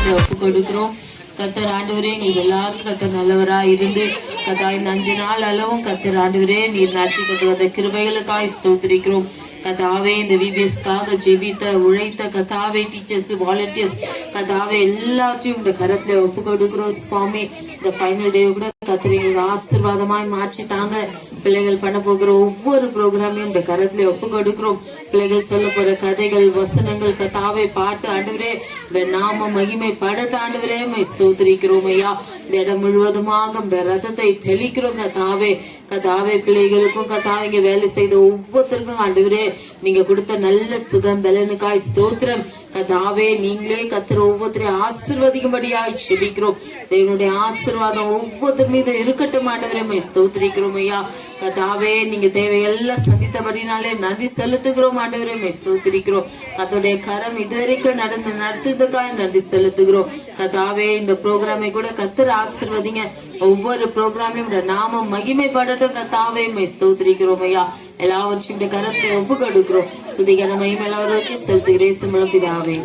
கரத்துல ஒப்பு கொடுக்கிறோம். கத்தர் ஆண்டவரே, எங்களுக்கு எல்லாருக்கும் கத்தர் நல்லவரா இருந்து கத்தா இந்த 5 நாள் அளவும் கத்தர் ஆண்டவரே நீர் நடத்தி கொண்டு வந்த கிருபைகளுக்காய் ஸ்தோத்திரிக்கிறோம். கதாவே இந்த விபிஎஸ்க்காக ஜெபித்த உழைத்த கதாவே டீச்சர்ஸ் வாலண்டியர்ஸ் கதாவே எல்லாத்தையும் இந்த கரத்துல ஒப்பு கொடுக்கிறோம் சுவாமி. இந்த ஃபைனல் டே கூட கத்தர் எங்களுக்கு ஆசீர்வாதமாய் மாற்றி தாங்க. பிள்ளைகள் பண்ண போகிற ஒவ்வொரு ப்ரோக்ராமையும் இந்த கரத்துல ஒப்பு கொடுக்கிறோம். பிள்ளைகள் சொல்ல போற கதைகள் வசனங்கள் கதாவே பாட்டு ஆண்டவரே இந்த நாம மகிமை படட்ட ஆண்டவரே ஸ்தோத்திரிக்கிறோம் ஐயா. இந்த இடம் முழுவதுமாக இந்த ரதத்தை தெளிக்கிறோம் கதாவே. கதாவே பிள்ளைகளுக்கும் கதாவே இங்க வேலை செய்த ஒவ்வொருத்தருக்கும் ஆண்டவரே நீங்க கொடுத்த நல்ல சுகம் பலனுக்காய் ஸ்தோத்திரம். கதாவே நீங்களே கத்தர் ஒவ்வொருத்தரையும் ஆசீர்வதிக்கும்படியாய் செபிக்கிறோம். தேவனுடைய ஆசீர்வாதம் ஒவ்வொருத்தர் மீது இருக்கட்டும் ஆண்டவரே ஸ்தோத்திரிக்கிறோம் ஐயா. கதாவே நீங்க தேவையெல்லாம் சந்தித்தபடினாலே நன்றி செலுத்துகிறோம் ஆண்டவரே ஸ்தோத்திரிக்கிறோம். கத்தோடைய கரம் இதுவரைக்கும் நடத்துறதுக்காக நன்றி செலுத்துகிறோம். கதாவே இந்த ப்ரோக்ராமை கூட கத்தர் ஆசீர்வதிங்க. ஒவ்வொரு ப்ரோக்ராமையும் நாமம் மகிமைப்படட்டும் கத்தாவே ஸ்தோத்திரிக்கிறோம் ஐயா. எல்லாவற்றையும் இந்த கரத்தை ஒப்பு கொடுக்கிறோம். துதிகர மகிமை எல்லாவற்றையும் செலுத்துகிறேன் சிம்மளம் பிதாவே.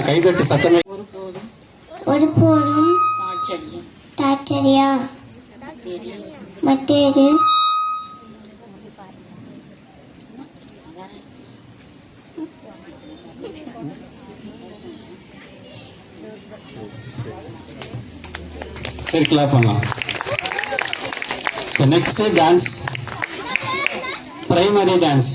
கைதட்டு சத்தமே. ஒருபோதும் தாட்சரியா மற்றேது சரி, கிளாப் பண்ணலாம். So next dance, primary dance.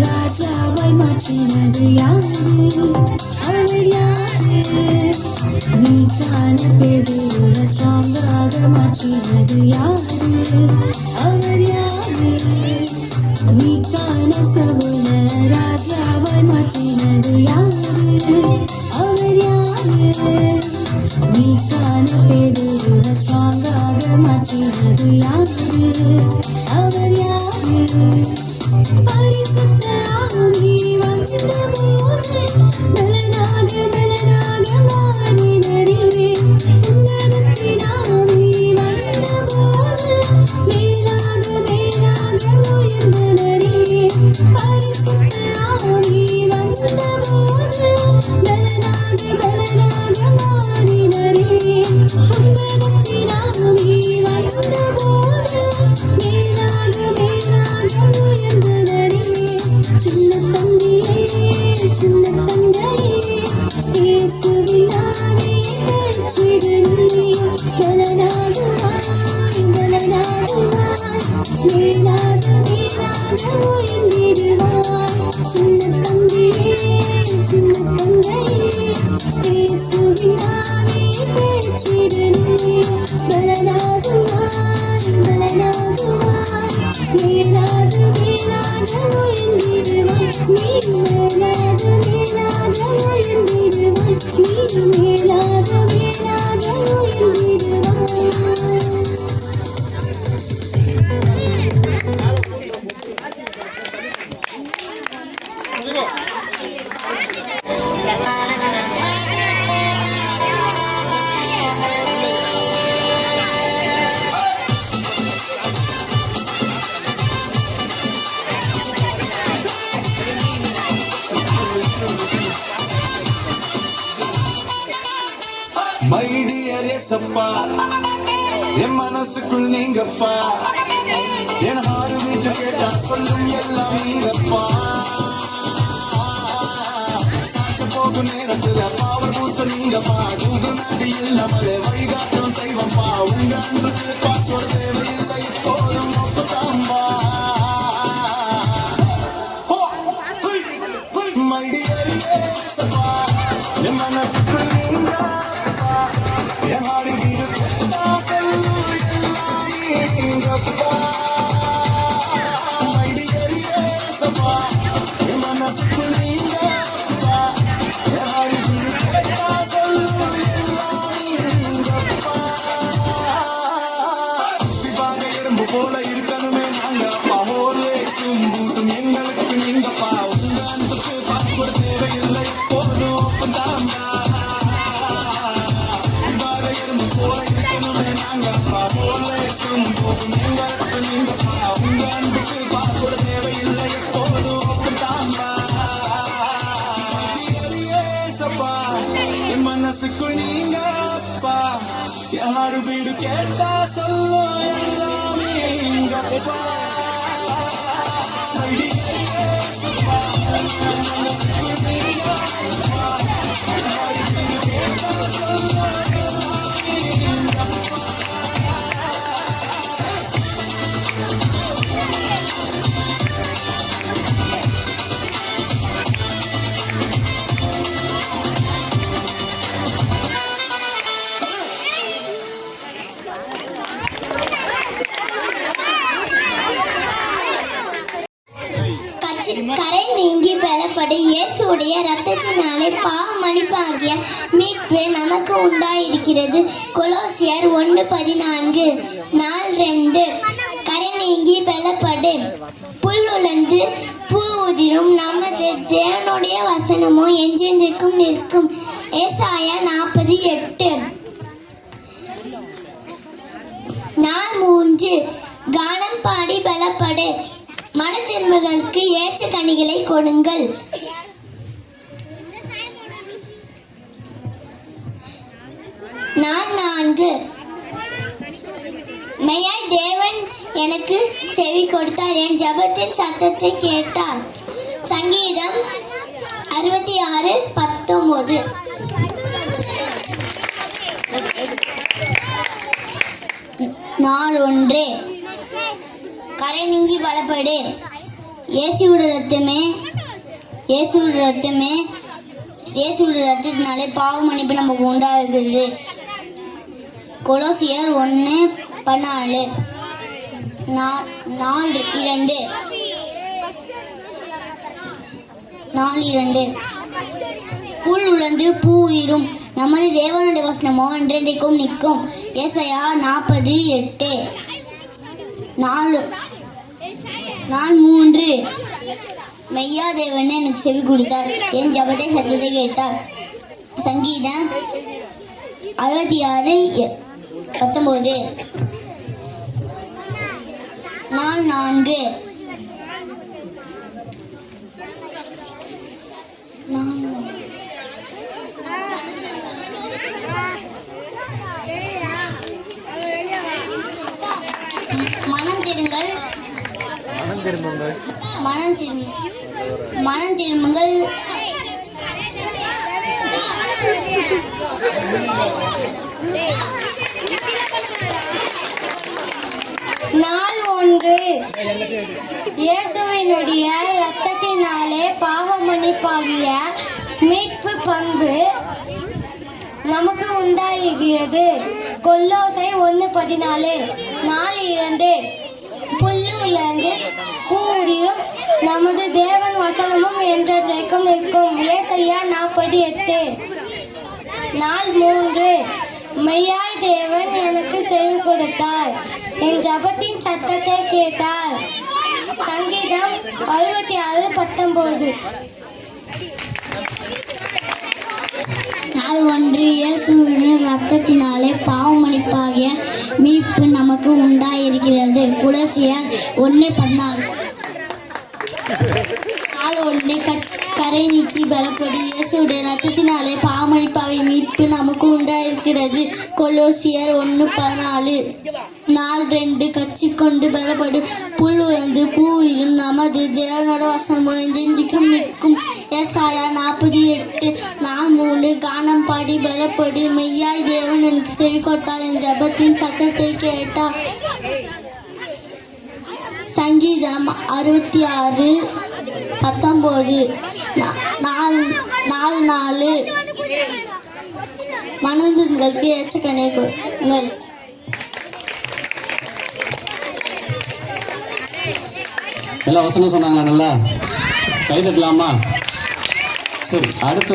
ராஜாவை மாற்றினது யாரு? அவர் யாரு? நீக்கான பெருவ ஸ்ட்ராங்காக மாற்றினது யாரு? அவர் யாரு? நீக்கான சவுல ராஜாவை மாற்றினது யாரு? அவர் யாரு? நீக்கான பெருவ ஸ்ட்ராங்காக மாற்றினது யாரு? அவர் யாரு? பரிசுத்த ஆவி வந்தபோது பலனாக மாறினரே. உன்னதத்தின் ஆவி வந்தபோது மேலாக உயர்ந்தனரே. பரிசுத்த ஆவி வந்தபோது பலனாக மாறினரே. உன்னதத்தின் ஆவி வந்தபோது மேலாக உயர்ந்தனரே. சின்ன தந்தையே இயேசுவினாலே பெற்றிடுனே. பலனாகுவாய் மேலாக உயர்ந்திடுவாய். சின்ன தந்தையே இயேசுவினாலே பெற்றிடுனே. பலனாகுவாய் மேலாக உயர்ந்திடுவாய். நீ மேலாக உயர்ந்திடுவாய். நீ மேலாக உயர்ந்திடுவாய். மை டியர் ஏசப்பா, என் மனசுக்குள் நீங்கப்பா. என் ஆறு வீட்டு கேட்டா சொல்லும் எல்லாம் நீங்கப்பா. சாட்ச போகும் நேரத்துல பவர் பூஸ்டர் நீங்கப்பா. கூகுள் மேப் இல்லாமலே வழிகாட்டும் தெய்வம்பா. உங்க அன்புக்கு பாஸ்வேர்டு தேவையில்லை, எப்போதும் ஒப்புதாம்பா. மை டியர் ஏசப்பா, என் மனசுக்குள் நீங்கப்பா. என் ஆறு வீடு கேட்டா சொல்லும் எல்லாம் நீங்கப்பா. மை டியர் ஏசப்பா, என் மனசுக்குள் நீங்கப்பா. என் ஆறு வீடு கேட்டா சொல்லும் எல்லாம் நீங்கப்பா. விவாக எறும்பு போல இருக்கணுமே நாங்க அப்பா. ஹோலே சும்பூட்டும் எங்களுக்கு நீங்கப்பா. உங்க அன்புக்கு பாஸ்வேர்டு தேவையில்லை, போதும் ஒப்பந்தாம்பா. விவாக எறும்பு போல இருக்கணுமே நாங்க அப்பா. ஹோலே சும்பூட்டும் எங்களுக்கு நீங்கப்பா. உங்க அன்புக்கு பாஸ்வேர்டு தேவையில்லை, போதும் ஒப்பந்தாம்பா. ஏசப்பா, என் மனசுக்குள் நீங்கப்பா. யாரு வீடு கேட்டா சொல்லும் எல்லாமே நீங்கப்பா. ஏசப்பா, என் மனசுக்குள் நீங்கப்பா. யாரு வீடு கேட்டா சொல்லும் எல்லாமே நீங்கப்பா. கரை நீங்கி பலப்படு இயேசுடைய இரத்தத்தினாலே பாவ மன்னிப்பாகிய மீட்பு நமக்கு உண்டாயிருக்கிறது. கொலோசியர் 1:14. 4:2. கரை நீங்கி பலப்படு. புல் உலர்ந்து பூ உதிரும் நமது தேவனுடைய வசனமோ என்றென்றைக்கும் நிற்கும். ஏசாயா 40:8. நாள் 3. கானம் பாடி பலப்படு, மனத்திரும்புகளுக்கு ஏற்ற கனிகளை கொடுங்கள். நாள் 4. மெய்யாய் தேவன் எனக்கு செவி கொடுத்தார், என் ஜெபத்தின் சத்தத்தை கேட்டார். சங்கீதம் 66:19. நாள் 1. கரை நீங்கி பலப்படு, இயேசுவோட ரத்தத்தினாலே பாவ மன்னிப்பு நமக்கு உண்டாகிறது. கொலோசியர் 1:14. நாள் 2. புல் உலர்ந்து பூ உயிரும் நமது தேவனுடைய வசனமோ என்றென்றைக்கும் நிற்கும். ஏசாயா 40:8. நாள் 3. மெய்யா தேவன் எனக்கு செவி கொடுத்தார், என் ஜெபத்தை சத்தத்தை கேட்டார். சங்கீதம் 66:19. நாள் 4. மனம் திரும்புங்கள். நாள் 1. இயேசுவினுடைய இரத்தத்தினாலே பாவ மன்னிப்பாகிய மீட்பு பண்பு நமக்கு உண்டாகிறது. கொல்லோசை 1:14. நாள் 2. புல்லு உலர்ந்து பூ உதிரும் நமது தேவன் வசனமும் என்றென்றைக்கும் நிற்கும். ஏசாயா 40:8. நாள் 3. மெய்யாய் தேவன் எனக்கு செவி கொடுத்தார், என் ஜெபத்தின் சத்தத்தை கேட்டார். சங்கீதம் 66:19. நாள் 1. இயேசுவின் ரத்தத்தினாலே பாவ மன்னிப்பாகிய மீட்பு நமக்கு உண்டாயிருக்கிறது. கொலோசியர் 1:14. நாள் 1. கரை நீக்கி பலப்படு, இயேசுடைய ரத்தத்தினாலே பாவ மன்னிப்பாகிய மீட்பு நமக்கு உண்டாயிருக்கிறது. கொலோசியர் 1:14. நாள் 2. கச்சிக்கொண்டு பலப்படு, புல் உயர்ந்து பூ உயிரும் நமது தேவனோட வசனம் என்றென்றைக்கும் நிற்கும். ஏசாயா 40:8. நாள் 3. கானம் பாடி பலப்படு, மெய்யாய் தேவன் எனக்கு செவி கொடுத்தார், என் ஜெபத்தின் சத்தத்தை கேட்டார். சங்கீதம் 66:19. நாள் 4. மனதிற்கு ஏற்ற கனியை கொடுங்கள். எல்லா வசனம் சொன்னாங்களா? நல்லா கை தட்டலாமா? சரி, அடுத்து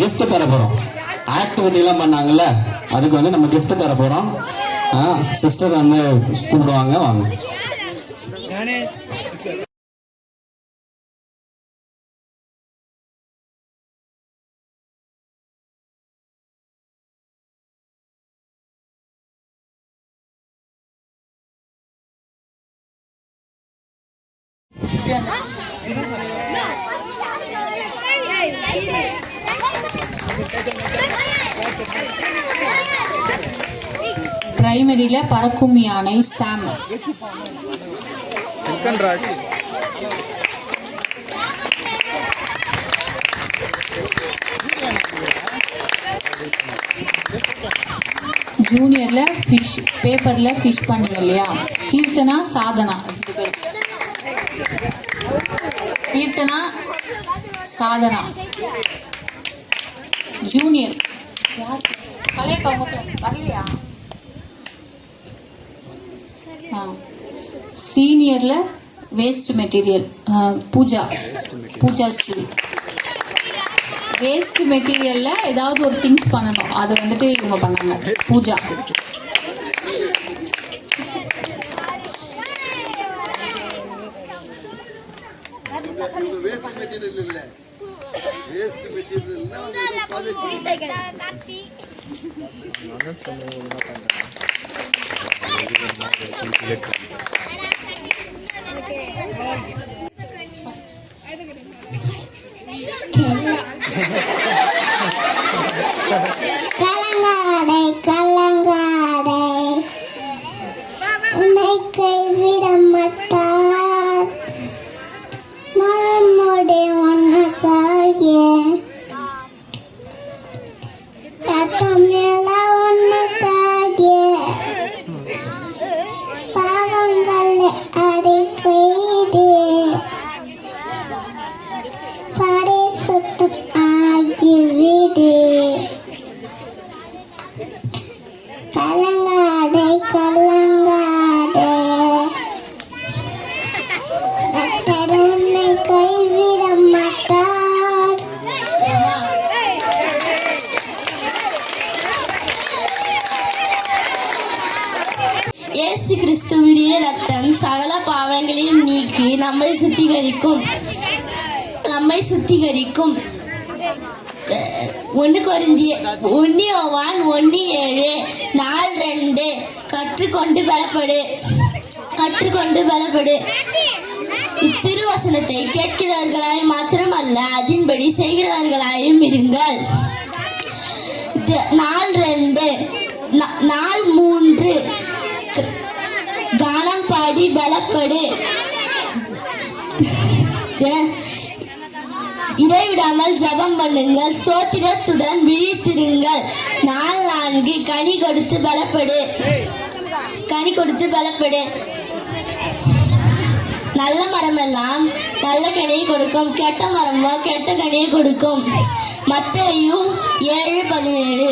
gift தர போகிறோம். ஆக்டிவிட்டிலாம் பண்ணாங்கல்ல, அதுக்கு நம்ம gift தர போகிறோம். சிஸ்டர் கூப்பிடுவாங்க, வாங்க. பிரைமரியில பறக்கும் யானை சாம். ஜூனியர்ல ஃபிஷ் பேப்பர்ல ஃபிஷ் பண்ணுங்க இல்லையா? கீர்த்தனா சாதனா. கீர்த்தனா சாதனா ஜூனியர். வரலையா? சீனியர்ல waste material Pooja Sri. Waste மெட்டீரியல்ல ஏதாவது ஒரு திங்ஸ் பண்ணணும், அது இவங்க பண்ணாங்க. பூஜா. கலங்காடை கலங்காடை உன்னை கைவிட மாட்டார் மனமுடைய உனக்காக ரத்தமில்ல உனக்காக பாவங்களை அடைக்கையிடு பரிசுத்த ஆகிவிடு கலங்காடை கலங்காடை கர்த்தர் உன்னை கைவிட மாட்டார். இயேசு கிறிஸ்துவினுடைய ரத்தம் சகல பாவங்களையும் நீக்கி நம்மை சுத்திகரிக்கும் 1 கொரிந்தியர் 1 4:2 கற்றுக்கொண்டு பலப்படு. இத்திருவசனத்தை கேட்கிறவர்களாய் மாத்திரமல்ல அதின்படி செய்கிறவர்களாயும் இருங்கள். 4:2 4:3 கானம் பாடி பலப்படு. இடைவிடாமல் ஜெபம் பண்ணுங்கள், ஸ்தோத்திரத்துடன் விழித்திருங்கள். 4:4 கனி கொடுத்து பலப்படு. நல்ல மரமெல்லாம் நல்ல கனியை கொடுக்கும், கெட்ட மரமோ கெட்ட கனியை கொடுக்கும். மத்தேயு 7:17.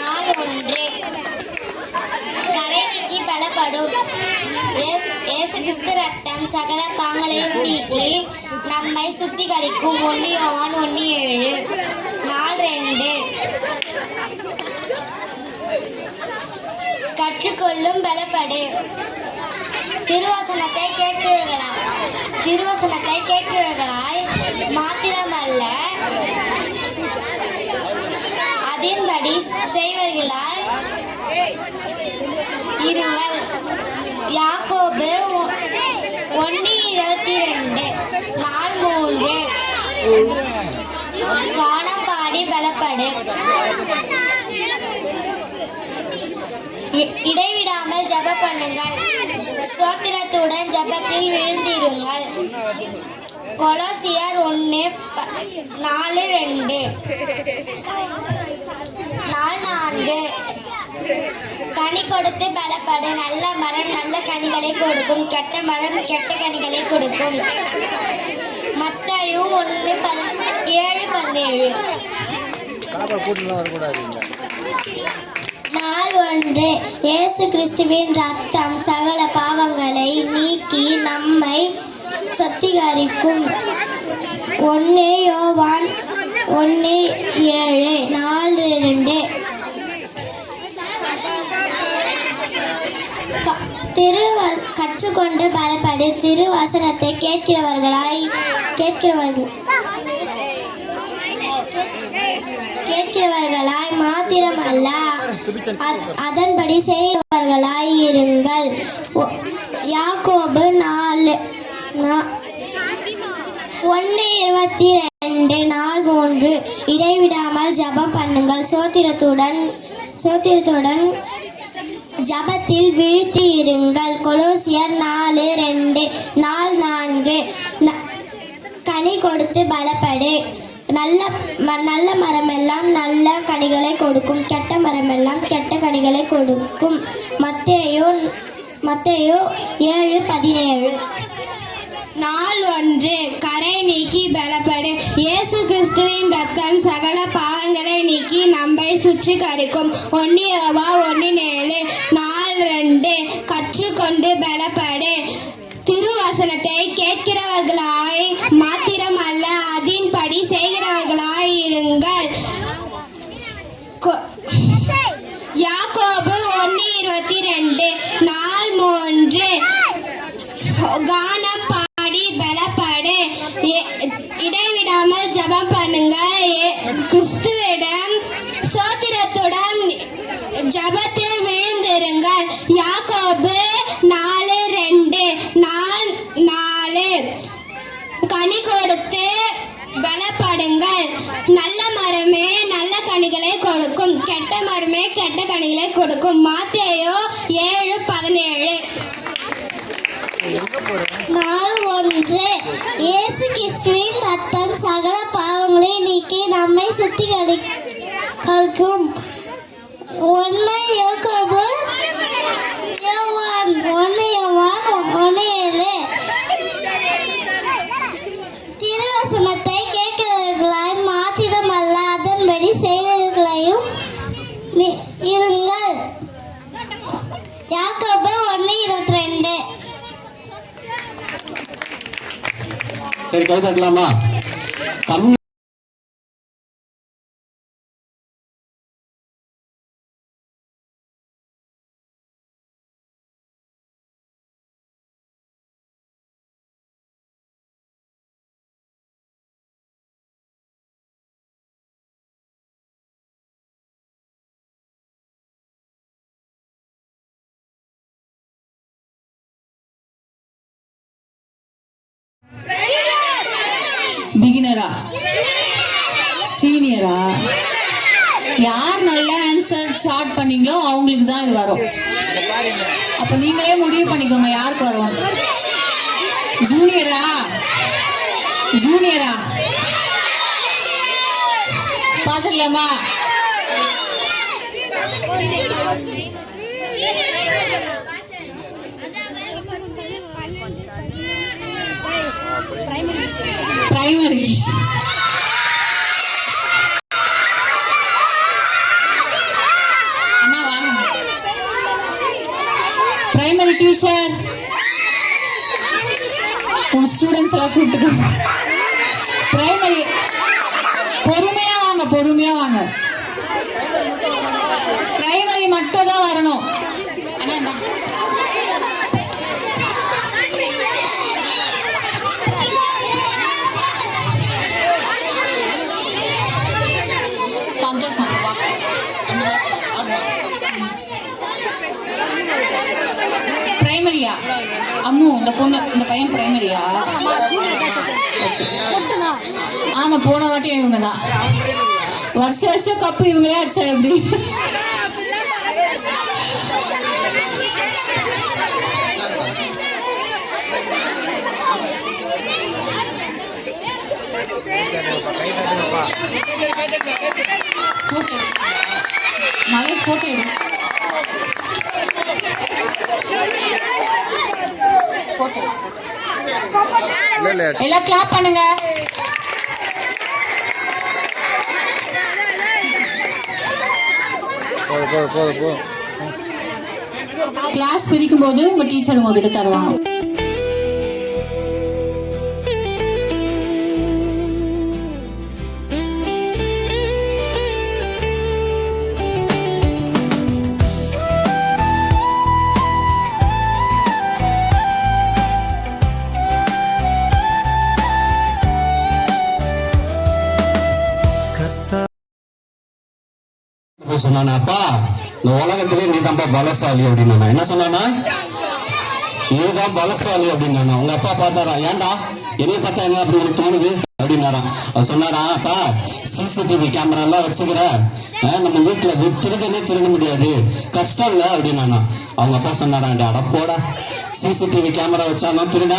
4:1 கரை நீக்கி பலப்படும். இயேசு கிறிஸ்து ரத்தம் சகல பாவங்களையும் நீக்கி நம்மை சுத்திகரிக்கும். 1 யோவான் 1:7. 4:2 கற்றுக்கொள்ளும் பலப்படு. திருவசனத்தை கேட்கிறவர்களாய் மாத்திரமல்ல அதின்படி செய்வர்களாய் இருங்கள். யாக்கோபு 1:22 4:3 கானம் பாடி பலப்படு. இடைவிடாமல் ஜெபம் பண்ணுங்கள், ஸ்தோத்திரத்துடன் ஜெபத்தில் விழுந்திருங்கள். கொலோசியர் 1:4-2 4:4 கனி கொடுத்து பலப்படு. நல்ல மரம் நல்ல கனிகளை கொடுக்கும், கெட்ட மரம் கெட்ட கனிகளை கொடுக்கும். மத்தேயு 1:7-17. 4:1 இயேசு கிறிஸ்துவின் ரத்தம் சகல பாவங்களை நீக்கி நம்மை சுத்திகரிக்கும். 1 யோவான் 1:7 4:2 கற்றுக்கொண்டு பலப்படு. திருவசனத்தை கேட்கிறவர்களாய் மாத்திரமல்ல அதன்படி செய்கிறவர்களாய் இருங்கள். யாக்கோபு 1:22 4:3 இடைவிடாமல் ஜெபம் பண்ணுங்கள், சோத்திரத்துடன் ஜபத்தில் விழித்து இருங்கள். கொலோசியர் 4:2 4:4 கனி கொடுத்து பலப்படு. நல்ல மரமெல்லாம் நல்ல கனிகளை கொடுக்கும், கெட்ட மரமெல்லாம் கெட்ட கனிகளை கொடுக்கும். மத்தேயு 7:17. 4:1 கரை நீக்கி பலப்படு. இயேசு கிறிஸ்துவின் ரத்தம் சகல பாவங்களை நீக்கி நம்மை சுத்திகரிக்கும். 1 யோவான் 1:7 4:2 கற்றுக்கொண்டு பலப்படு. திருவசனத்தை கேட்கிறவர்களாய் மாத்திரமல்ல அதின்படி செய்கிறவர்களாய் இருங்கள். யாக்கோபு 1:22 4:3 கானம் பாடி பலப்படு இடைவிடாமல் ஜெபம் பண்ணுங்க கிறிஸ்துவிடம் சோத்திரத்துடன் ஜெபத்தில் விழுந்திருங்கள் யாக்கோபு 4:2 கனி கொடுத்து பலப்படுங்கள் நல்ல மரமே நல்ல கனிகளை கொடுக்கும் கெட்ட மரமே கெட்ட கனிகளை கொடுக்கும் மாத்தேயு 7:17 நாள் 1 இயேசு கிறிஸ்துவின் ரத்தம் சகல பாவங்களை நீக்கி நம்மை சுத்திகரிக்கும் 1 யாக்கோபு 1:7 திருவசனத்தை கேட்கிறவர்களாய் மாத்திரமல்ல அதன்படி செய்கிறவர்களையும் இருங்கள் யாக்கோபு 1:22 சரி கை தட்டலாமா? கம்மி பிகினரா சீனியரா யார் நல்ல ஆன்சர் ஸ்டார்ட் பண்ணீங்களோ அவங்களுக்கு தான் இது வரும். அப்ப நீங்களே முடிவு பண்ணிக்கோங்க யாருக்கு வரும். ஜூனியரா பாத்துக்கலாமா? பிரைமரி அண்ணா வாங்க. பிரைமரி டீச்சர் உன் ஸ்டூடெண்ட்ஸ் எல்லாம் கூப்பிட்டு பிரைமரி பொறுமையா வாங்க. பிரைமரி மட்டும் தான் வரணும். அண்ணா பிரைமரியா? அம்மு இந்த பையன் பிரைமரியா? ஆமா போன வாட்டியும் இவங்க தான். வருஷம் கப்பு இவங்களே அடிச்சா எப்படி? போட்டோ எடு. எல்லாம் கிளாப் பண்ணுங்க. கிளாஸ் பிரிக்கும் போது உங்க டீச்சர் உங்ககிட்ட தருவாங்க. சொன்னாப்பா இந்த உலகத்திலே நீ தான்ப்பா பலசாலி அப்படின்னு. என்ன சொன்னானா? நீதான் பலசாலி அப்படின்னு. உங்க அப்பா பார்த்தாரா? ஏன்டா என்னைய பார்த்தா என்ன அப்படி உங்களுக்கு தோணுது அப்படின்னாராம். அவர் சொன்னாரா, அப்பா சிசிடிவி கேமரா எல்லாம் வச்சுக்கிற நம்ம வீட்டுல திருட முடியாது, கஷ்டம் இல்லை அப்படின்னா. அவங்க அப்பா சொன்னாராண்டா, அடப்போடா சிசிடிவி கேமரா வச்சாலும் திருட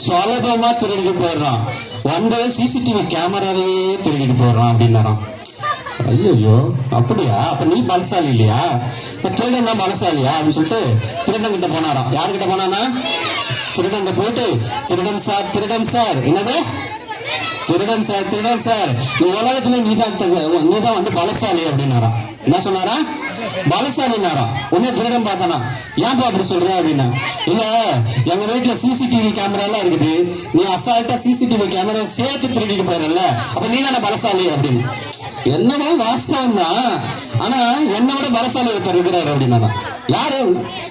சுலபமா திருடிட்டு போயிடுறான், சிசிடிவி கேமராவே திருடிட்டு போயிடுறான் அப்படின்னாராம். ஐயோ அப்படியா? அப்ப நீ பலசாலி இல்லையா? திருடன் தான் பலசாலியா அப்படின்னு சொல்லிட்டு திருடன் கிட்ட போனாராம். யாருக்கிட்ட போனானா? திருடன் போயிட்டு, திருடன் சார் என்னது திருடன் சார் இந்த உலகத்துல நீதான் வந்து பலசாலி அப்படின்னாராம். என்ன சொன்னாரா? பலசாலினாராம். உடனே திருடன் பார்த்தானா, ஏன்பா அப்படி சொல்ற அப்படின்னா, இல்ல எங்க வீட்டுல சிசிடிவி கேமரா எல்லாம் இருக்குது, நீ அசால்ட்டா சிசிடிவி கேமரா சேர்த்து திருடிட்டு போயிடல, அப்ப நீ தானே பலசாலி அப்படின்னு. என்னவோ வாஸ்தவம் தான், ஆனா என்னோட பலசாலி ஒருத்தர் இருக்கிறாரு அப்படின்னா யாரு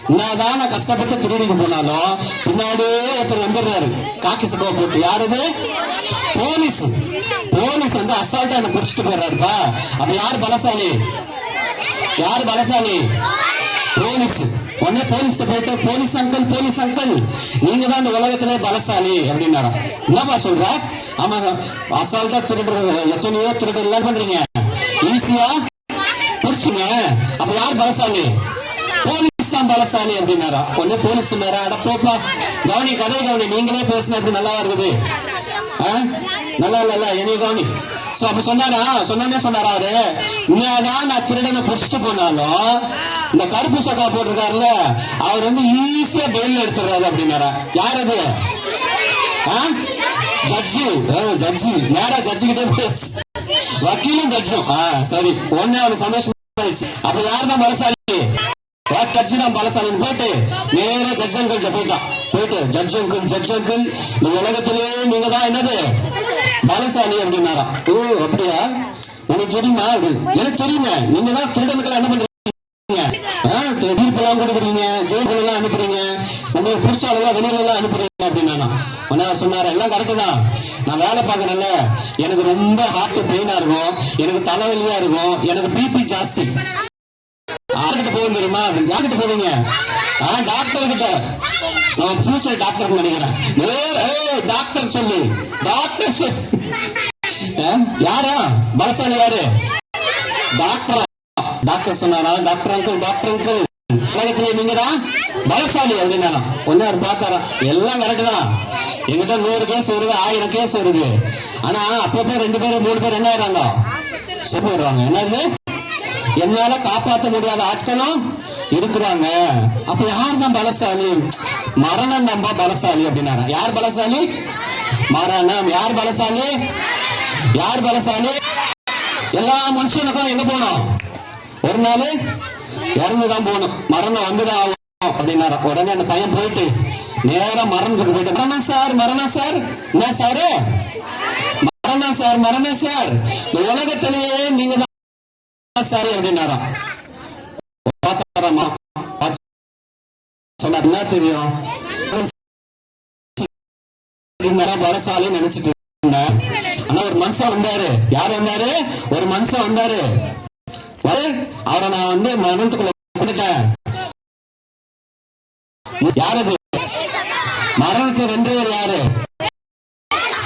என்னதான் நான் கஷ்டப்பட்டு திருடிட்டு போனாலும் பின்னாடியே ஒருத்தர் வந்துடுறாரு காக்கி சக்கவை போட்டு. யாரு? போலீஸ். போலீஸ் வந்து அசால்ட்டா என்ன பிடிச்சிட்டு போயிடுறாருப்பா. அப்ப யாரு பலசாலி? யாரு பலசாலி? போலீஸ். உடனே போலீஸ் போயிட்டு போலீஸ் அங்கிள் நீங்க தான் இந்த உலகத்திலே பலசாலி அப்படின்னாரா. என்னப்பா சொல்ற? ஆமா, அசால்ட்டா திருடுற எத்தனையோ திருடுற பண்றீங்க, ஈஸியா பிடிச்சுங்க. அப்ப யார் பலசாலி? போலீஸ் தான் பலசாலி அப்படின்னாரா. உடனே போலீஸ் சொன்னாரா, அட போப்பா கவனி, கதை கவனி, நீங்களே பேசினா எப்படி நல்லா இருக்குது? நல்லா இல்ல, என்னைய கவனி. அப்ப சொன்னாரா, சொன்னாரா அவரு, என்னதான் நான் திருடனை பிடிச்சிட்டு போனாலும் இந்த கருப்பு சொக்கா போட்டிருக்காருல்ல அவர் வந்து ஈஸியா பெயில் எடுத்துறாரு அப்படின்னாரா. யார் அது? ஜட்ஜி. நேரா ஜட்ஜி கிட்டே போயிடுச்சு, வக்கீலும் ஜட்ஜும். சரி, ஒன்னே அவனுக்கு சந்தோஷமா ஆயிடுச்சு. அப்ப யார் தான் பலசாலி? ஜட்ஜி தான் பலசாலின்னு போயிட்டு நேரா ஜட்ஜ் அங்கிள் போயிட்டான். போயிட்டு ஜட்ஜ் அங்கிள் இந்த உலகத்திலே நீங்க தான் என்னது பலசாலி அப்படின்னாரா. ஓ அப்படியா, உனக்கு தெரியுமா? எனக்கு தெரியுங்க. நீங்க தான் திருடனுக்கெல்லாம் என்ன பண்றீங்க, தீர்ப்பெல்லாம் கொடுக்குறீங்க, ஜெயிலெல்லாம் அனுப்புறீங்க, உங்களுக்கு பிடிச்சாலெல்லாம் வெளியில எல்லாம் அனுப்புறீங்க அப்படின்னா. அவர் சொன்னாரு, எல்லாம் கரெக்டு தான், நான் வேலை பார்க்கறேன்ல, எனக்கு ரொம்ப ஹார்ட் பெயினா இருக்கும், எனக்கு தலைவலியா இருக்கும், எனக்கு பிபி ஜாஸ்தி. யார்கிட்ட போகும் தெரியுமா? யார்கிட்ட போவீங்க? டாக்டர் கிட்ட. நான் ஃபியூச்சர் டாக்டர் நினைக்கிறேன். டாக்டர் சொல்லு, டாக்டர் சொல்லு. யாரா பலசாலி? யாரு? டாக்டர். டாக்டர் சொன்னாரா, டாக்டர் அங்கிள் உலகத்திலே நீங்க தான் பலசாலி அப்படின்னா. ஒன்னு அவர் பார்த்தாரா, எல்லாம் கரெக்ட் தான், எங்கிட்ட 100 கேஸ் வருது, 1000 கேஸ் வருது. ஆனா அப்பப்போ 2 பேர் 3 பேர் என்ன ஆயிடுறாங்க, சொல்லிடுறாங்க. என்னது, என்னால காப்பாற்ற முடியாத ஆட்களும் இருக்கிறாங்க. அப்ப யார் தான் பலசாலி? மரணம் நம்ப பலசாலி அப்படின்னாரா. யார் பலசாலி? மரணம். யார் பலசாலி? யார் பலசாலி? எல்லா மனுஷனுக்கும் எங்க போனோம், ஒரு நாள் இறந்துதான் போகணும், மரணம் வந்துதான் ஆகும் அப்படின்னாரா. உடனே அந்த பையன் போயிட்டு நேரம் மரணத்துக்கு போயிட்டு, மரணம் சார் என்ன சாரு, மரணம் சார் இந்த உலகத்திலேயே நீங்க தான் சாரி அப்படின்னாரா. சொன்னார், என்ன தெரியும் பலசாலி நினைச்சிட்டு இருந்தேன். ஆனா ஒரு மனுஷன் வந்தாரு. யார் வந்தாரு? ஒரு மனுஷன் வந்தாரு. அவரை நான் வந்து மரணத்துக்குள்ள கொடுத்தேன். யாரு? மரணத்தை வென்றவர் யாரு?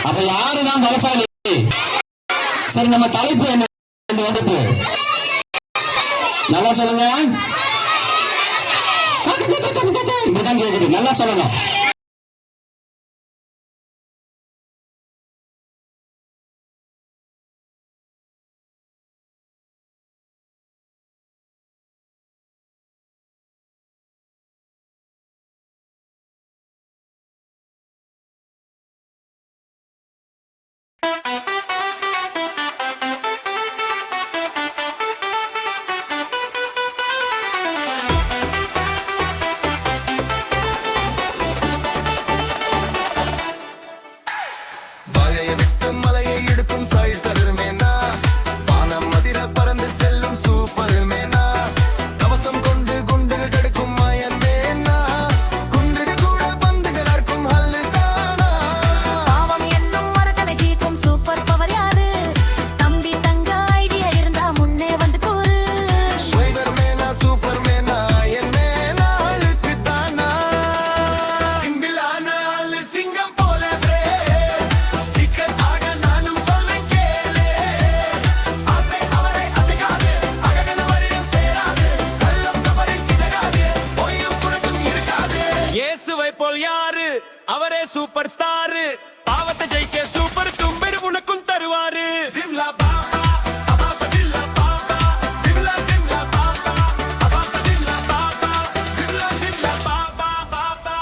அப்ப யாருதான் பலசாலி? சரி, நம்ம தலைப்பு என்ன? நல்லா சொல்லுங்க. இப்படிதான் கேக்குது, நல்லா சொல்லணும். அவரே சூப்பர் ஸ்டார், பாவத்தை ஜெயிக்க சூப்பர் தும்பர் உனக்கும் தருவாரு. Shimla Baba Ababa Shimla Baba Shimla Shimla Baba Ababa Shimla Baba Shimla Shimla Baba Baba.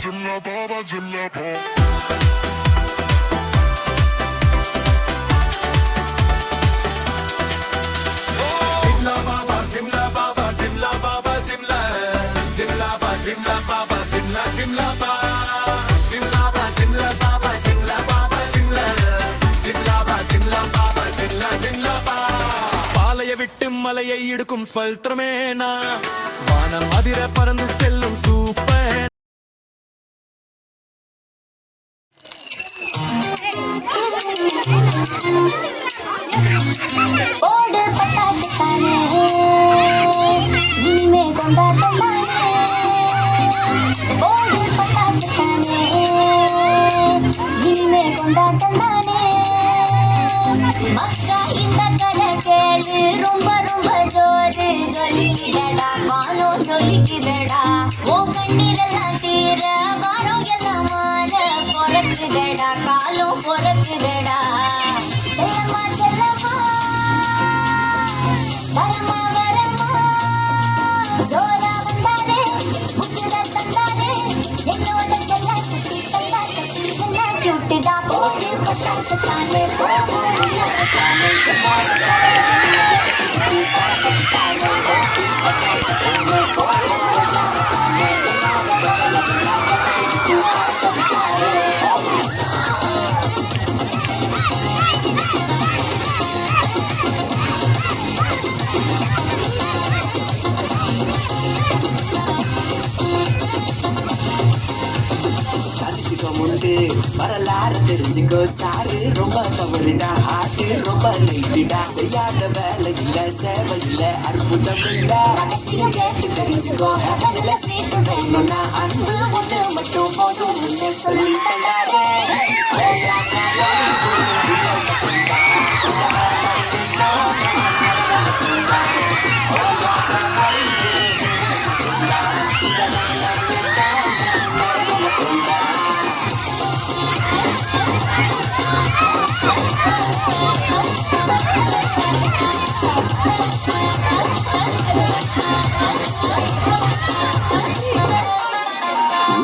Shimla Baba Shimla Baba. Zimla Baba, Zimla Baba, Zimla Baba. மலையை இடுக்கும் ஸ்பல்த்ரமேனா வானம் அதிர பறந்து செல்லும் சூப்பர் ஓடு பட்டாசு தானே இனிமே கொண்டாட்டம் தானே ஓடு பட்டாசு தானே இனிமே கொண்டாட்டம் தானே மக்கா இந்த கதை கேளு ரொம்ப ரொம்ப ஜோரு ஜொலிக்குதடா வானம் ஜொலிக்குதடா ஓ கண்ணீரெல்லாம் தீர வாரம் எல்லாம் மாற பொறக்குதடா காலம் பொறக்குதடா செல்லம்மா செல்லம்மா வரமா வரமா ஜோரா வந்தாரே உசுர தந்தாரே என்னோட செல்ல குட்டி தந்தா கட்டி என்ன கியூட்டுடா போடு பட்டாசு தானே வரலாறு தெரிஞ்சுக்கோ சாரு ரொம்ப பவருடா ஹார்ட் ரொம்ப லைட்டுடா செய்யாத வேலையில சேவையில அற்புதம் இல்ல ரகசியம் கேட்டு தெரிஞ்சுக்கோ ஹெவன்ல சீட்டு வேணும்னா அன்பு ஒன்று மட்டும் போதும் சொல்லி தந்தாரே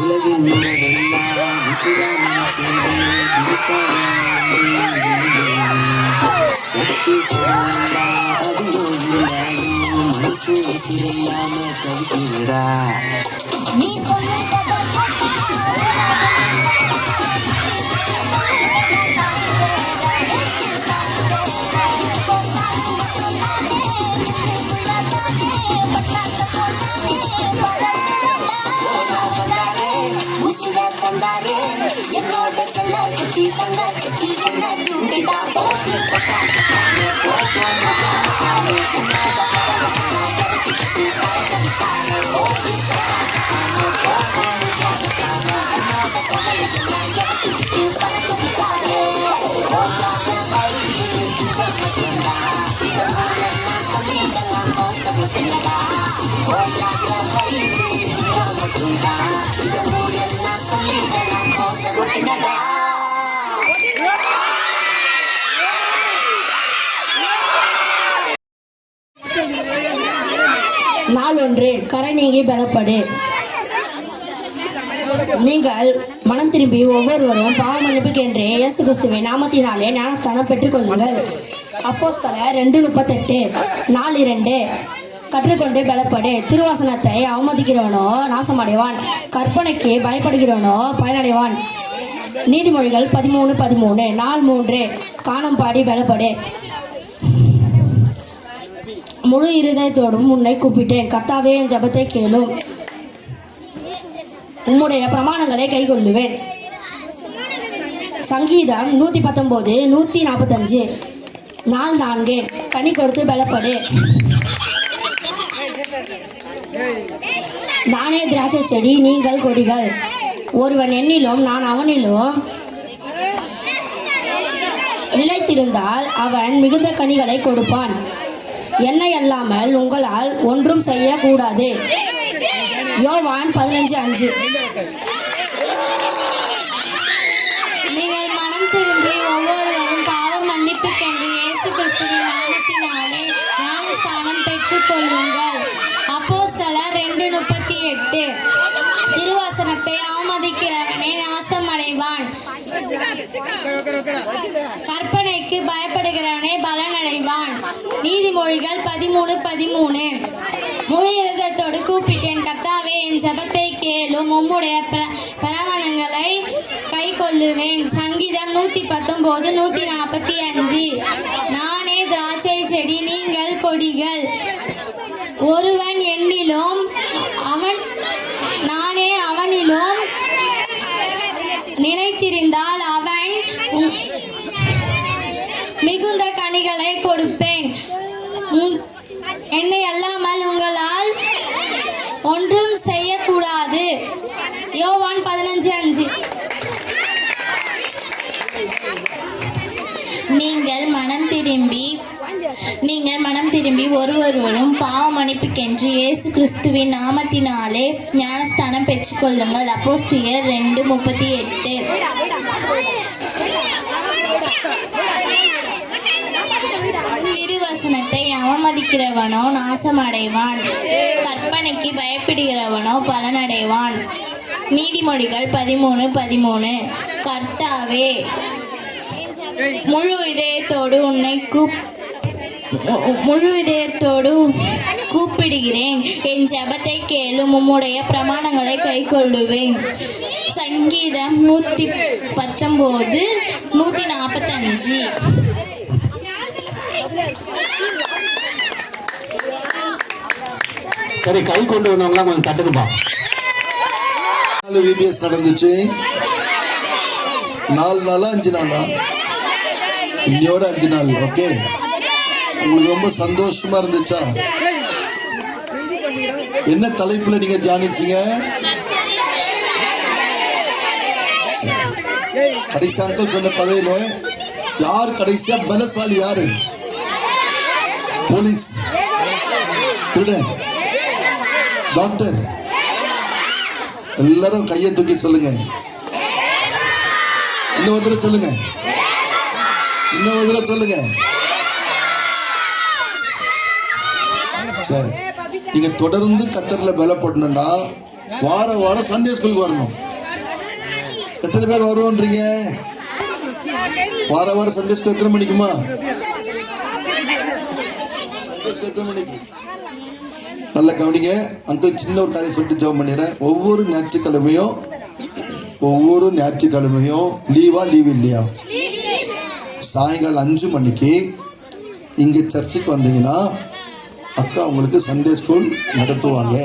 உலகின் உறவெல்லாம் உசுரா நினைச்சேனே சக்தி சொல்லா அதிகோ இருந்தாலும் மனசு உசுரில்லாம தவிக்கிறடா நீ சொல்லு தந்தாரே என்னோட செல்ல கட்டி தங்க கட்டி என்ன கியூட்டுடா போடு பட்டாசு தானே நாள் ஒன்று கரை நீங்கி பலப்படு. நீங்கள் மனம் திரும்பி ஒவ்வொருவரும் பாவ மன்னிப்புக்கென்றே இயேசு கிறிஸ்துவின் நாமத்தினாலே ஞானஸ்தானம் பெற்றுக்கொள்ளுங்கள். அப்போஸ்தலர் 2:38 4:2 கற்றுக்கொண்டு பலப்படு. திருவசனத்தை அவமதிக்கிறவனோ நாசமடைவான், கற்பனைக்கு பயப்படுகிறவனோ பயனடைவான். நீதிமொழிகள் 13:13 நாள் 3 கானம் பாடி பலப்படு. முழு இருதயத்தோடும் உன்னை கூப்பிட்டேன், கர்த்தாவே என் ஜெபத்தை கேளும், உம்முடைய பிரமாணங்களை கைக்கொள்ளுவேன். சங்கீதம் 119 145 நாள் 4 கனி கொடுத்து பலப்படு. நானே திராட்சை செடி, நீங்கள் கொடிகள். ஒருவன் என்னிலும் நான் அவனிலும் நிலைத்திருந்தால் அவன் மிகுந்த கனிகளை கொடுப்பான். என்னை அல்லாமல் உங்களால் ஒன்றும் செய்யக்கூடாது. யோவான் 15:5. நீங்கள் மனம் திரும்பி ஒவ்வொருவரும் பாவ மன்னிப்புக்கென்று இயேசு கிறிஸ்துவின் நாமத்தினாலே ஞானஸ்தானம் பெற்றுக்கொள்ளுங்கள். அப்போஸ்தலர் 2:38 திருவசனத்தை அவமதிக்கிறவனே நாசமடைவான், கற்பனைக்கு பயப்படுகிறவனே பலனடைவான். நீதிமொழிகள் 13:13 முழு இருதயத்தோடு கூப்பிட்டேன், கர்த்தாவே என் ஜெபத்தை கேளும், உம்முடைய பிரமாணங்களை கை கொள்ளுவேன். சங்கீதம் 119 145 நானே திராட்சை செடி, நீங்கள் கொடிகள். ஒருவன் என்னிலும் நானே அவனிலும் நிலைத்திருந்தால் அவன் மிகுந்த கனிகளை கொடுப்பேன். என்னை அல்லாமல் உங்களால் ஒன்றும் செய்யக்கூடாது. யோவான் 15:5. நீங்கள் மனம் திரும்பி ஒருவரும் பாவ மன்னிப்புக்கென்று இயேசு கிறிஸ்துவின் நாமத்தினாலே ஞானஸ்தானம் பெற்றுக்கொள்ளுங்கள். அப்போஸ்தலர் 2:38. திருவசனத்தை அவமதிக்கிறவனோ நாசமடைவான், கற்பனைக்கு பயப்படுகிறவனோ பலனடைவான். நீதிமொழிகள் 13:13. கர்த்தாவே, முழு இதயத்தோடு கூப்பிடுகிறேன். என் ஜெபத்தை கேளும். உம்முடைய பிரமாணங்களை கைக்கொள்ளுவேன். சங்கீதம் 119:145. சரி, கை கொண்டு வந்தவங்களாம் கொஞ்சம் தட்டுக்குப்பா. VBS நடந்துச்சு. 4 நாளா 5 நாளா? இன்னையோட 5 நாள். ஓகே, உங்களுக்கு ரொம்ப சந்தோஷமா இருந்துச்சா? என்ன தலைப்புல நீங்க தியானிச்சீங்க? கடைசி அங்கிள் சொன்ன கதையில யார் கடைசியா பலசாலி? யாரு? போலீஸ், திருடன், டாக்டர்? எல்லாரும் கையை தூக்கி சொல்லுங்க. இன்னொரு தடவை சொல்லுங்க. சரி, நீங்க தொடர்ந்து கத்தர்ல பலப்படணும்னா வாரம் சண்டே ஸ்கூலுக்கு வரணும். எத்தனை பேர் வருவோன்றீங்க? வாரம் சண்டே ஸ்கூல் எத்தனை மணிக்குமா? எத்தனை மணிக்கு? நல்ல கவனிங்க. அங்கிள் சின்ன ஒரு காரியம் சொல்லிட்டு ஜெபம் பண்ணிடுறேன். ஒவ்வொரு ஞாயிற்றுக்கிழமையும் லீவ் இல்லையா? சாயங்காலம் 5 மணிக்கு இங்கே சர்ச்சுக்கு வந்தீங்கன்னா அக்கா உங்களுக்கு சண்டே ஸ்கூல் நடத்துவாங்க.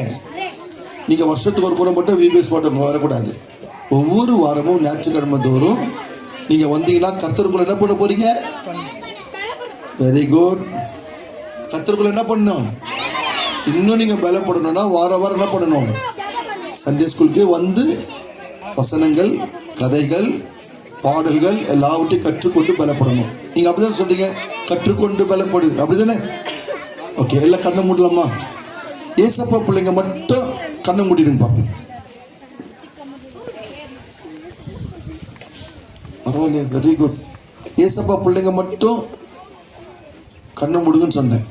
நீங்கள் வருஷத்துக்கு ஒரு முறை மட்டும் VBS போட்டு வரக்கூடாது. ஒவ்வொரு வாரமும் ஞாயிற்றுக்கிழமை தோறும் நீங்கள் வந்தீங்கன்னா கர்த்தருக்குள்ள என்ன பண்ண போறீங்க? Very good. கர்த்தருக்குள்ள என்ன பண்ணணும்? இன்னும் நீங்கள் பலப்படணும்னா வாரம் என்ன பண்ணணும்? சண்டே ஸ்கூலுக்கு வந்து வசனங்கள், கதைகள், பாடல்கள் எல்லாவற்றையும் கற்றுக்கொண்டு பலப்படணும். நீங்கள் அப்படிதான் சொல்றீங்க, கற்றுக்கொண்டு பலப்படு, அப்படிதானே? ஓகே, எல்லாம் கண்ணை மூடலாமா? ஏசப்பா பிள்ளைங்க மட்டும் கண்ணை மூடிடுங்க பாப்போம். பரவாயில்லையா? Very good. ஏசப்பா பிள்ளைங்க மட்டும் கண்ணை மூடுங்கன்னு சொன்னேன்.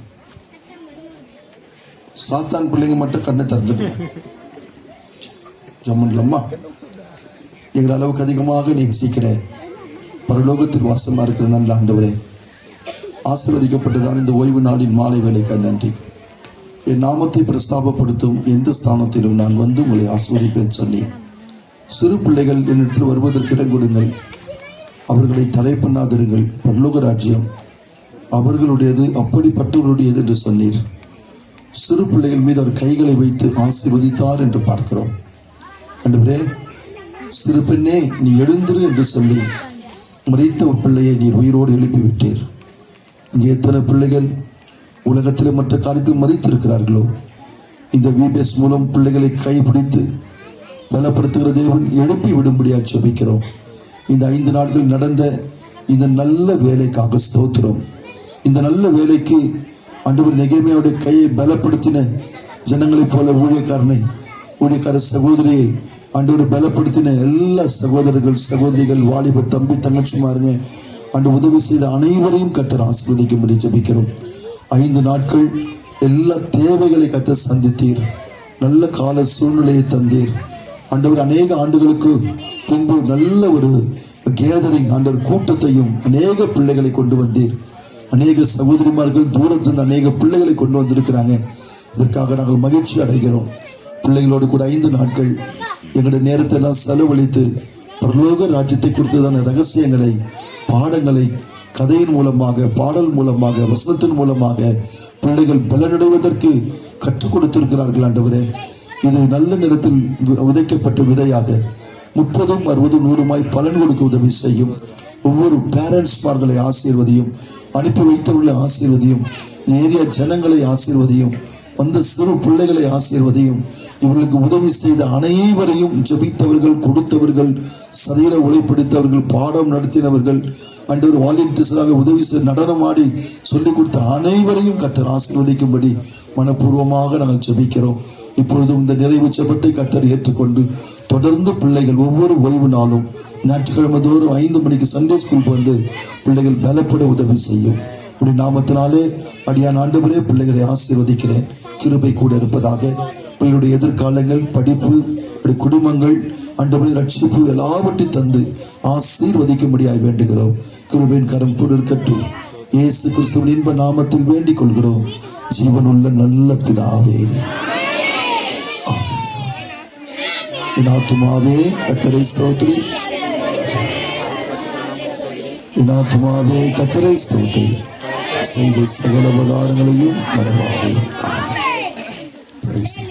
சாத்தான் பிள்ளைங்க மட்டும் கண்ணை திறந்துடுங்க. ஜம்மன்லம்மா, எங்கள் அளவுக்கு அதிகமாக நீங்க சீக்கிரம் பரலோகத்தில் வாசமா இருக்கிற நல்ல ஆண்டவரே, ஆசீர்வதிக்கப்பட்டதான் இந்த ஓய்வு நாளின் மாலை வேலைக்காக நன்றி. என் நாமத்தை பிரஸ்தாபப்படுத்தும் எந்த ஸ்தானத்திலும் நான் வந்து உங்களை ஆசீர்வதிப்பேன் சொல்லி சிறு பிள்ளைகள் என்னிடத்தில் வருவதற்கு இடம் கொடுங்கள், அவர்களை தடை பண்ணாதிருங்கள், பரலோக ராஜ்யம் அவர்களுடையது, அப்படிப்பட்டவர்களுடையது என்று சொன்னீர். சிறு பிள்ளைகள் மீது அவர் கைகளை வைத்து ஆசீர்வதித்தார் என்று பார்க்கிறோம். ஆண்டவரே, சிறு பெண்ணே நீ எழுந்திரு என்று சொல்லி மரித்த ஒரு பிள்ளையை நீர் உயிரோடு எழுப்பிவிட்டீர். இங்கே எத்தனை பிள்ளைகள் உலகத்திலே மற்ற காரியத்தில் மரித்திருக்கிறார்களோ, இந்த VBS மூலம் பிள்ளைகளை கைப்பிடித்து பலப்படுத்துகிற தேவன் எழுப்பி விடும்படியாக ஜெபிக்கிறோம். இந்த 5 நாட்கள் நடந்த இந்த நல்ல வேலைக்காக ஸ்தோத்திரம். இந்த நல்ல வேலைக்கு ஆண்டவர் நெகேமியாவுடைய கையை பலப்படுத்தின ஜனங்களைப் போல ஊழியக்கார சகோதரியை ஆண்டவர் பலப்படுத்தின எல்லா சகோதரர்கள், சகோதரிகள், வாலிப தம்பி, தங்கச்சிமாருங்க, ஆண்டு உதவி செய்த அனைவரையும் கர்த்தர் ஆசீர்வதிக்கும்படி ஜெபிக்கிறோம். 5 நாட்கள் எல்லா தேவைகளை கர்த்தர் சந்தித்தீர். நல்ல கால சூழ்நிலையை தந்தீர். ஆண்டவர் அநேக ஆண்டுகளுக்கு பின்பு நல்ல ஒரு கேதரிங், ஆண்டவர் கூட்டத்தையும் அநேக பிள்ளைகளை கொண்டு வந்தீர். அநேக சகோதரிமார்கள் தூரத்திலிருந்து அநேக பிள்ளைகளை கொண்டு வந்திருக்கிறாங்க. இதற்காக நாங்கள் மகிழ்ச்சி அடைகிறோம். பிள்ளைகளோடு கூட 5 நாட்கள் எங்களுடைய நேரத்தை எல்லாம் செலவழித்து பரலோக ராஜ்யத்தை குறித்ததான ரகசியங்களை, பாடங்களை கதையின் மூலமாக, பாடல் மூலமாக, வசனத்தின் மூலமாக பிள்ளைகள் பலனடைவதற்கு கற்றுக் கொடுத்திருக்கிறார்கள் ஆண்டவரே. இது நல்ல நேரத்தில் விதைக்கப்பட்ட விதையாக 30, 60, 100 பலன் கொடுக்க உதவி செய்யும். ஒவ்வொரு பேரண்ட்ஸ்மார்களை ஆசீர்வதியும், அனுப்பி வைத்தவர்களை ஆசீர்வதியும், ஏரியா ஜனங்களை ஆசீர்வதியும், வந்த சிறு பிள்ளைகளை ஆசீர்வதியும். இவர்களுக்கு உதவி செய்த அனைவரையும், ஜெபித்தவர்கள், கொடுத்தவர்கள், சரீர உழைப்படுத்தவர்கள், பாடம் நடத்தினவர்கள், அன்று வாலண்டியர்ஸாக உதவி செய்து நடனமாடி சொல்லிக் கொடுத்த அனைவரையும் கர்த்தர் ஆசீர்வதிக்கும்படி மனப்பூர்வமாக நாங்கள் ஜெபிக்கிறோம். இப்பொழுது இந்த நிறைவு ஜெபத்தை கர்த்தர் ஏற்றுக்கொண்டு தொடர்ந்து பிள்ளைகள் ஒவ்வொரு ஓய்வு நாளும் ஞாயிற்றுக்கிழமை தோறும் 5 மணிக்கு சண்டே ஸ்கூலுக்கு வந்து பிள்ளைகள் பலப்பட உதவி செய்யும். இப்படி நாமத்தினாலே அடியான் ஆண்டவரே பிள்ளைகளை ஆசீர்வதிக்கிறேன். கிருபை கூட இருப்பதாக. பிள்ளைகளுடைய எதிர்காலங்கள், படிப்பு, குடும்பங்கள், ஆண்டவரே ரட்சிப்பு எல்லாவற்றையும் தந்து ஆசீர்வதிக்கும்படியாய் வேண்டுகிறோம். கிருபையின் கரம் கூட இருக்கட்டும். இயேசு கிறிஸ்துவின் இன்ப நாமத்தில் வேண்டிக் கொள்கிறோம் ஜீவனுள்ள நல்ல பிதாவே. என் ஆத்துமாவே கர்த்தரை ஸ்தோத்திரி, என் ஆத்துமாவே கர்த்தரை ஸ்தோத்திரி, செய்த சகல உபகாரங்களையும் மறவாதே. Praise